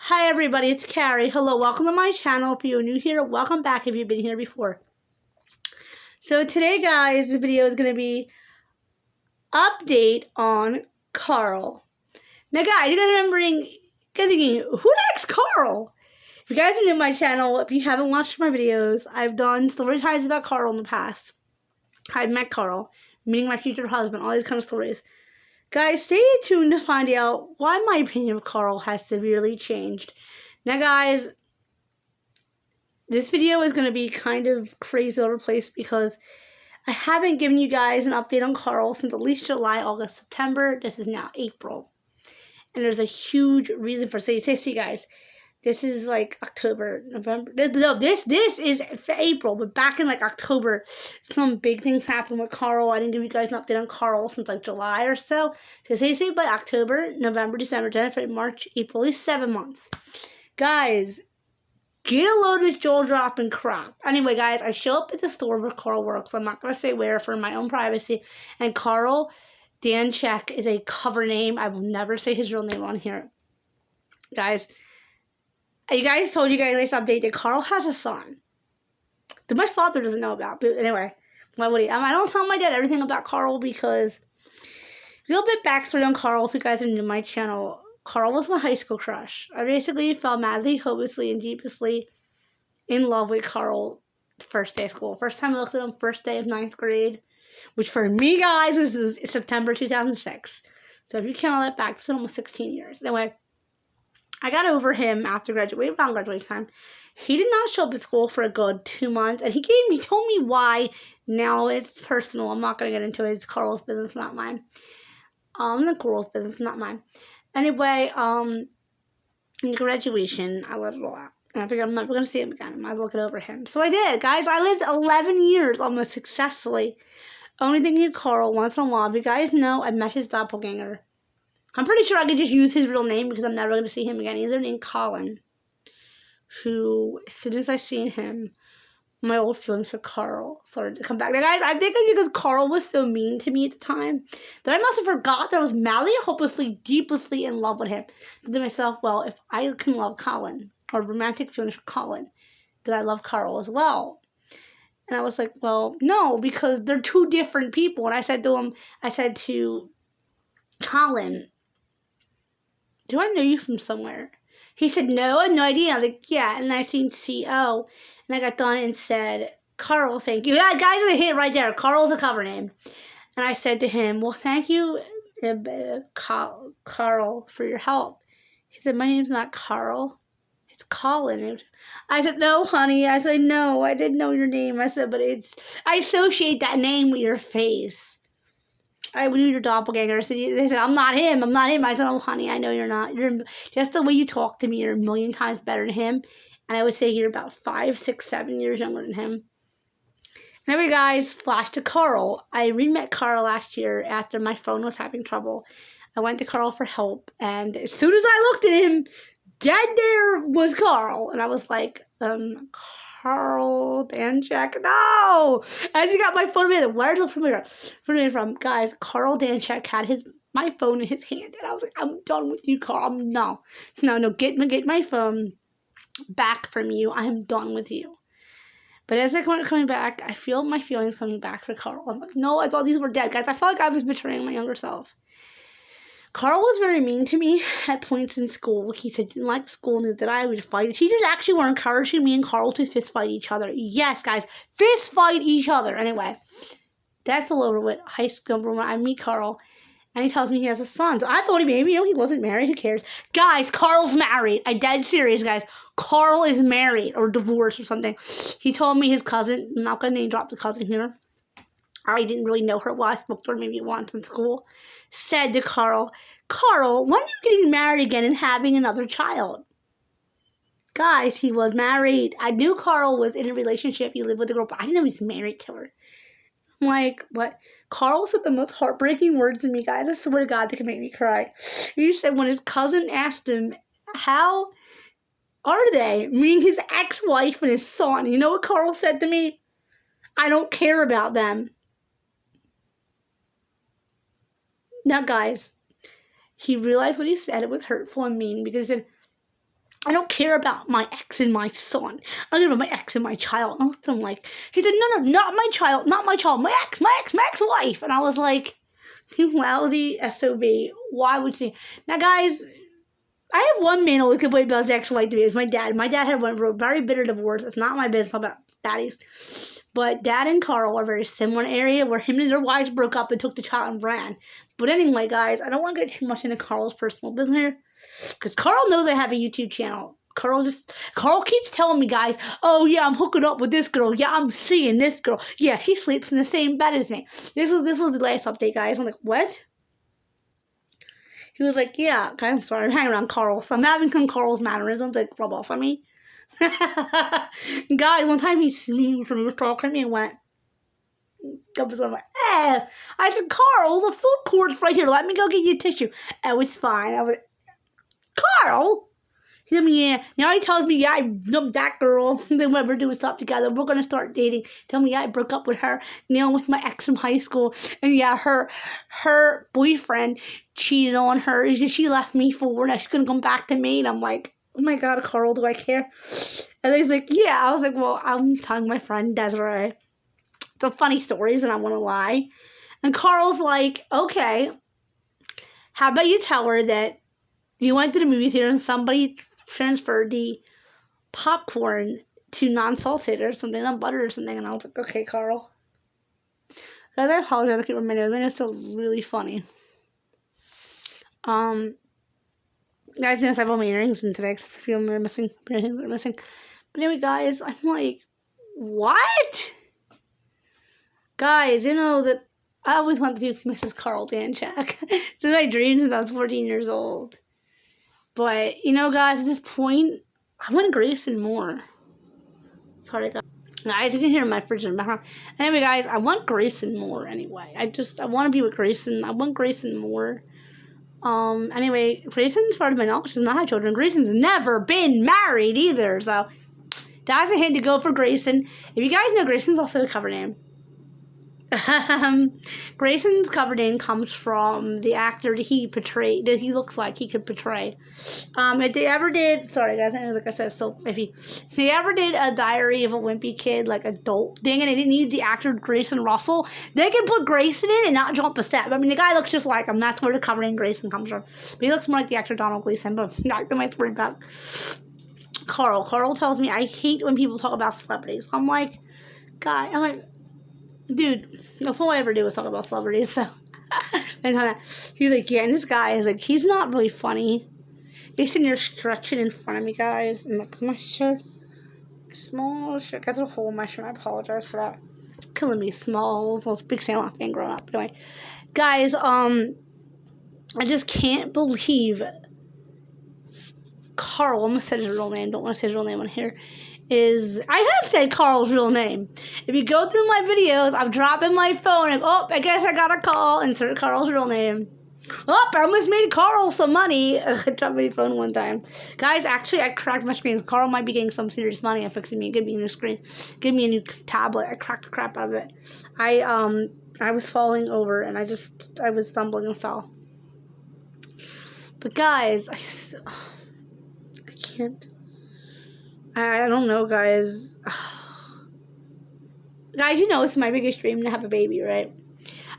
Hi everybody, it's Carrie. Hello, welcome to my channel. If you're new here, welcome back if you've been here before. So today, guys, the video is going to be update on Carl. Now, guys, you guys thinking, who the heck's Carl? If you guys are new to my channel, if you haven't watched my videos, I've done story times about Carl in the past. I've met Carl, meeting my future husband, all these kind of stories. Guys, stay tuned to find out why my opinion of Carl has severely changed. Now, guys, this video is going to be kind of crazy all over the place because I haven't given you guys an update on Carl since at least July, August, September. This is now April. And there's a huge reason for it. See, guys, this is like October, November. This is for April, but back in like October, some big things happened with Carl. I didn't give you guys an update on Carl since like July or so. So say by October, November, December, January, March, April, at least 7 months. Guys, get a load of jaw-dropping crap. Anyway, guys, I show up at the store where Carl works. I'm not going to say where for my own privacy. And Carl Danchek is a cover name. I will never say his real name on here. Guys, you guys told you guys this update that Carl has a son that my father doesn't know about. But anyway, why would he? I don't tell my dad everything about Carl because a little bit backstory on Carl if you guys are new to my channel. Carl was my high school crush. I basically fell madly, hopelessly, and deeply in love with Carl first day of school. First time I looked at him, first day of 9th grade, which for me, guys, was September 2006. So if you count all that back, it's been almost 16 years. Anyway, I got over him after graduation, around graduation time. He did not show up at school for a good 2 months, and he told me why. Now it's personal. I'm not going to get into it. It's Carl's business, not mine. The girl's business, not mine. Anyway, in graduation, I let it all out. And I figured I'm never going to see him again. I might as well get over him. So I did. Guys, I lived 11 years almost successfully. Only thinking of Carl once in a while. If you guys know, I met his doppelganger. I'm pretty sure I could just use his real name because I'm never going to see him again. He's named Colin. Who, as soon as I seen him, my old feelings for Carl started to come back. Now, guys, I think it's because Carl was so mean to me at the time that I must have forgot that I was madly, hopelessly, deeply in love with him. I said to myself, well, if I can love Colin, or romantic feelings for Colin, did I love Carl as well? And I was like, well, no, because they're two different people. And I said to Colin, do I know you from somewhere? He said, no, I have no idea. I was like, yeah. And I seen C.O. And I got done and said, Carl, thank you. Yeah, guys, I hit it right there. Carl's a cover name. And I said to him, well, thank you, Carl, for your help. He said, my name's not Carl. It's Colin. I said, no, honey. I said, no, I didn't know your name. I said, but I associate that name with your face. I knew your doppelganger. So they said, I'm not him. I said, oh, honey, I know you're not. You're just the way you talk to me. You're a million times better than him. And I would say you're about 5, 6, 7 years younger than him. Anyway, guys, flash to Carl. I re-met Carl last year after my phone was having trouble. I went to Carl for help. And as soon as I looked at him, dead there was Carl. And I was like, Carl Danchek, no! As he got my phone, where's the familiar from? Guys, Carl Danchek had my phone in his hand, and I was like, I'm done with you, Carl. No, get my phone back from you. I am done with you. But as I kept coming back, I feel my feelings coming back for Carl. I'm like, no, I thought these were dead, guys. I felt like I was betraying my younger self. Carl was very mean to me at points in school. He said he didn't like school and that I would fight. Teachers actually were encouraging me and Carl to fist fight each other. Yes, guys, fist fight each other. Anyway, that's all over with high school when I meet Carl. And he tells me he has a son. So I thought he wasn't married. Who cares? Guys, Carl's married. I'm dead serious, guys. Carl is married or divorced or something. He told me his cousin, I'm not going to name drop the cousin here. I didn't really know her well. I spoke to her maybe once in school. Said to Carl, when are you getting married again and having another child? Guys, he was married. I knew Carl was in a relationship. He lived with a girl, but I didn't know he was married to her. I'm like, what? Carl said the most heartbreaking words to me, guys. I swear to God, they could make me cry. He said when his cousin asked him, how are they? Meaning his ex-wife and his son. You know what Carl said to me? I don't care about them. Now, guys, he realized what he said. It was hurtful and mean because he said, I don't care about my ex and my son. I care about my ex and my child. And I looked at him like, he said, no, not my child, my ex-wife. And I was like, you lousy SOB. Why would you? Now, guys, I have one man who complained about his ex-wife to me. It was my dad. My dad had went through a very bitter divorce. It's not my business about daddies. But Dad and Carl are very similar in an area where him and their wives broke up and took the child and ran. But anyway, guys, I don't want to get too much into Carl's personal business here. Because Carl knows I have a YouTube channel. Carl keeps telling me, guys, oh yeah, I'm hooking up with this girl. Yeah, I'm seeing this girl. Yeah, she sleeps in the same bed as me. This was the last update, guys. I'm like, what? He was like, yeah, okay, I'm sorry, I'm hanging around Carl. So I'm having some Carl's mannerisms like rub off on me. Guys, one time he sneezed when he was talking to me and went, I was like, I said, Carl, the food court's right here. Let me go get you a tissue. It was fine. I was like, Carl? He said, yeah. Now he tells me, yeah, I dumped that girl. Then we're doing stuff together. We're going to start dating. Tell me, yeah, I broke up with her. With my ex from high school. And yeah, her boyfriend cheated on her. She left me for her. Now she's going to come back to me. And I'm like, oh my God, Carl, do I care? And he's like, yeah. I was like, well, I'm telling my friend Desiree. It's a funny stories and I want to lie. And Carl's like, okay, how about you tell her that you went to the movie theater and somebody transferred the popcorn to non-salted or something, not butter or something. And I was like, okay, Carl. Guys, I apologize. I can't remember my name. It's still really funny. Guys, notice I have all my earrings in today, except for a few of them are missing. But anyway, guys, I'm like, what? Guys, you know that I always wanted to be Mrs. Carl Danchak. It's in my dreams since I was 14 years old. But, you know, guys, at this point, I want Grayson more. Sorry, guys. Guys, you can hear my fridge in the background. Anyway, guys, I want Grayson more anyway. I want to be with Grayson. I want Grayson more. Anyway, Grayson, as far as my knowledge, does not have children. Grayson's never been married either. So, that's a hint to go for Grayson. If you guys know, Grayson's also a cover name. Grayson's cover name comes from the actor that he looks like he could portray. If they ever did, sorry guys, like I said, still iffy. If they ever did a Diary of a Wimpy Kid, like adult thing, and they didn't need the actor Grayson Russell, they can put Grayson in and not jump a step. I mean, the guy looks just like him. That's where the cover name Grayson comes from. But he looks more like the actor Donald Gleason, but not the most worried about. Carl tells me I hate when people talk about celebrities. I'm like, dude, that's all I ever do is talk about celebrities, so. He's like, yeah, and this guy is like, he's not really funny. He's sitting there stretching in front of me, guys. And look, my shirt, small shirt, got a hole in my shirt. I apologize for that. Killing me, smalls. I was a big Sandlot fan growing up. Anyway, guys, I just can't believe Carl, I'm going to say his real name, don't want to say his real name on here, I have said Carl's real name. If you go through my videos, I'm dropping my phone and, I guess I got a call, insert Carl's real name. I almost made Carl some money. I dropped my phone one time. Guys, actually, I cracked my screen. Carl might be getting some serious money on fixing me. Give me a new screen. Give me a new tablet. I cracked the crap out of it. I was falling over and I was stumbling and fell. But guys, I can't. I don't know, guys. Guys, you know it's my biggest dream to have a baby, right?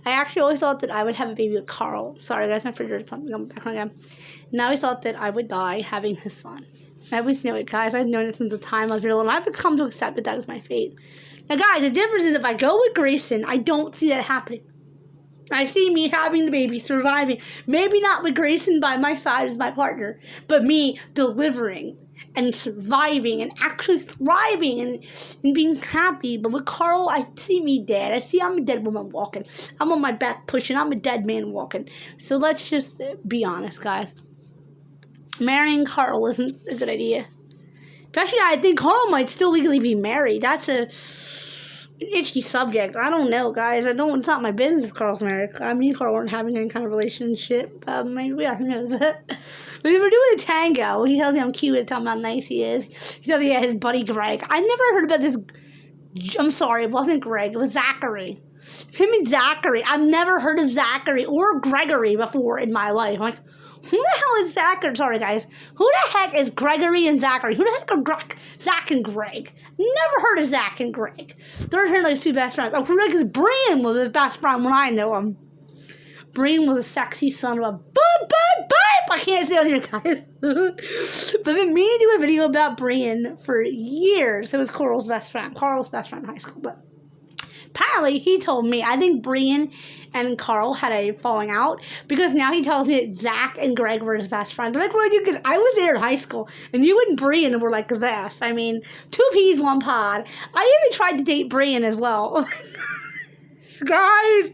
I actually always thought that I would have a baby with Carl. Sorry, guys, my fridge is coming back on again. And I always thought that I would die having his son. I always knew it, guys. I've known it since the time I was real, and I've come to accept that that is my fate. Now, guys, the difference is if I go with Grayson, I don't see that happening. I see me having the baby, surviving. Maybe not with Grayson by my side as my partner, but me delivering and surviving and actually thriving and being happy. But with Carl, I see me dead. I'm a dead woman walking. I'm on my back pushing. I'm a dead man walking. So let's just be honest, guys. Marrying Carl isn't a good idea. Especially, I think Carl might still legally be married. That's an itchy subject. I don't know, guys. It's not my business if Carl's married. I mean, Carl weren't having any kind of relationship. Maybe, yeah, who knows? But we were doing a tango. He tells me I'm cute. Tell me how nice he is. He tells me, yeah, his buddy Greg. I never heard about this. I'm sorry, it wasn't Greg. It was Zachary. Him and Zachary. I've never heard of Zachary or Gregory before in my life. I'm like, Who the hell is Zach? Sorry, guys. Who the heck is Gregory and Zachary? Who the heck are Zach and Greg? Never heard of Zach and Greg. They're apparently his two best friends. Oh, because Brian was his best friend when I knew him. Brian was a sexy son of a boop. I can't say it on here, guys. But I've been meaning to do a video about Brian for years. It was Carl's best friend in high school. But apparently, he told me, I think Brian and Carl had a falling out because now he tells me that Zach and Greg were his best friends. I'm like, well, because I was there in high school and you and Brian were like this. I mean, 2 peas, 1 pod. I even tried to date Brian as well. Guys,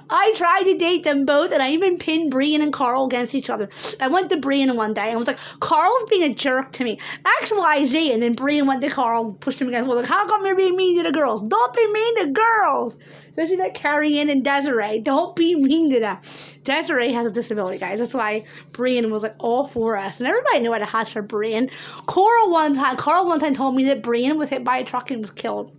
I tried to date them both, and I even pinned Brian and Carl against each other. I went to Brian one day, and I was like, Carl's being a jerk to me. X, Y, Z. And then Brian went to Carl and pushed him against the wall. Like, how come you're being mean to the girls? Don't be mean to girls. Especially that Carrie Ann and Desiree. Don't be mean to them. Desiree has a disability, guys. That's why Brian was like all for us. And everybody knew what it has for Brian. Carl one time told me that Brian was hit by a truck and was killed.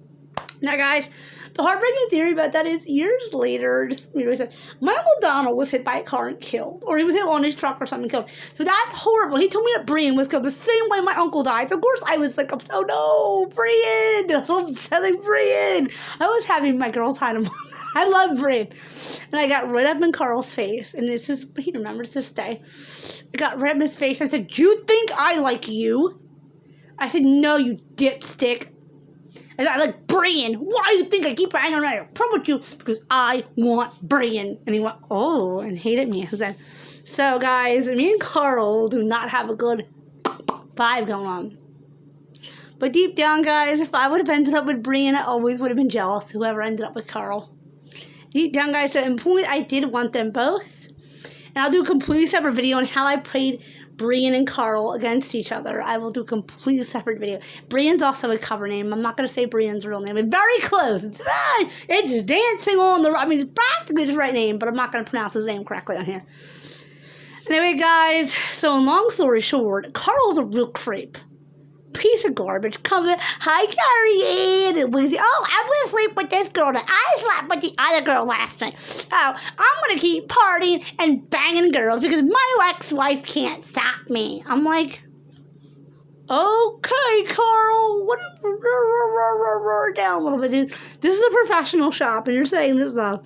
Now, guys, the heartbreaking theory about that is years later, said, my Uncle Donald was hit by a car and killed. Or he was hit on his truck or something killed. So that's horrible. He told me that Brian was killed the same way my uncle died. So of course, I was like, oh no, Brian. I'm selling Brian. I was having my girl time. I love Brian. And I got right up in Carl's face. And this is, he remembers this day. I got right up in his face. I said, you think I like you? I said, no, you dipstick. And I like, Brian, why do you think I keep hanging around here? From with you? Because I want Brian. And he went, oh, and hated me. So, guys, me and Carl do not have a good vibe going on. But deep down, guys, if I would have ended up with Brian, I always would have been jealous, whoever ended up with Carl. Deep down, guys, at one point, I did want them both. And I'll do a completely separate video on how I played Brian and Carl against each other. I will do a completely separate video. Brian's also a cover name. I'm not going to say Brian's real name. It's very close. It's dancing on the right. I mean, it's practically his right name, but I'm not going to pronounce his name correctly on here. Anyway, guys, so long story short, Carl's a real creep. Piece of garbage. Comes in, hi, Carrie Ann. And we say, oh, I'm going to sleep with this girl. I slept with the other girl last night. So I'm going to keep partying and banging girls because my ex-wife can't stop me. I'm like, okay, Carl. Whatever. Down a little bit, dude. This is a professional shop, and you're saying this stuff.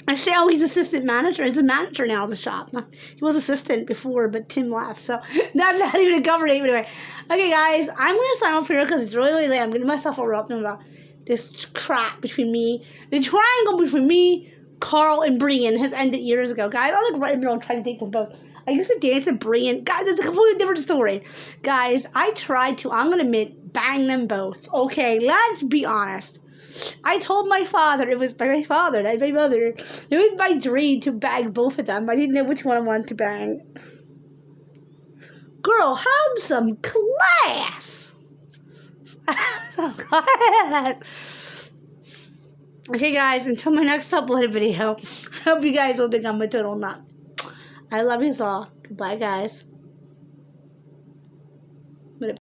I say, oh, he's assistant manager. He's a manager now at the shop. He was assistant before, but Tim left, so that's not even a cover name anyway. Okay, guys, I'm going to sign off here because it's really, really late. I'm getting myself all up about this crap between me. The triangle between me, Carl, and Brian has ended years ago. Guys, I was like right in the middle trying to date them both. I used to dance with Brian. Guys, that's a completely different story. Guys, I tried to, I'm going to admit, bang them both. Okay, let's be honest. I told my father, it was my father, not my mother, it was my dream to bang both of them. I didn't know which one I wanted to bang. Girl, have some class. Okay, guys, until my next uploaded video, I hope you guys don't think I'm a total nut. I love you all. Goodbye, guys.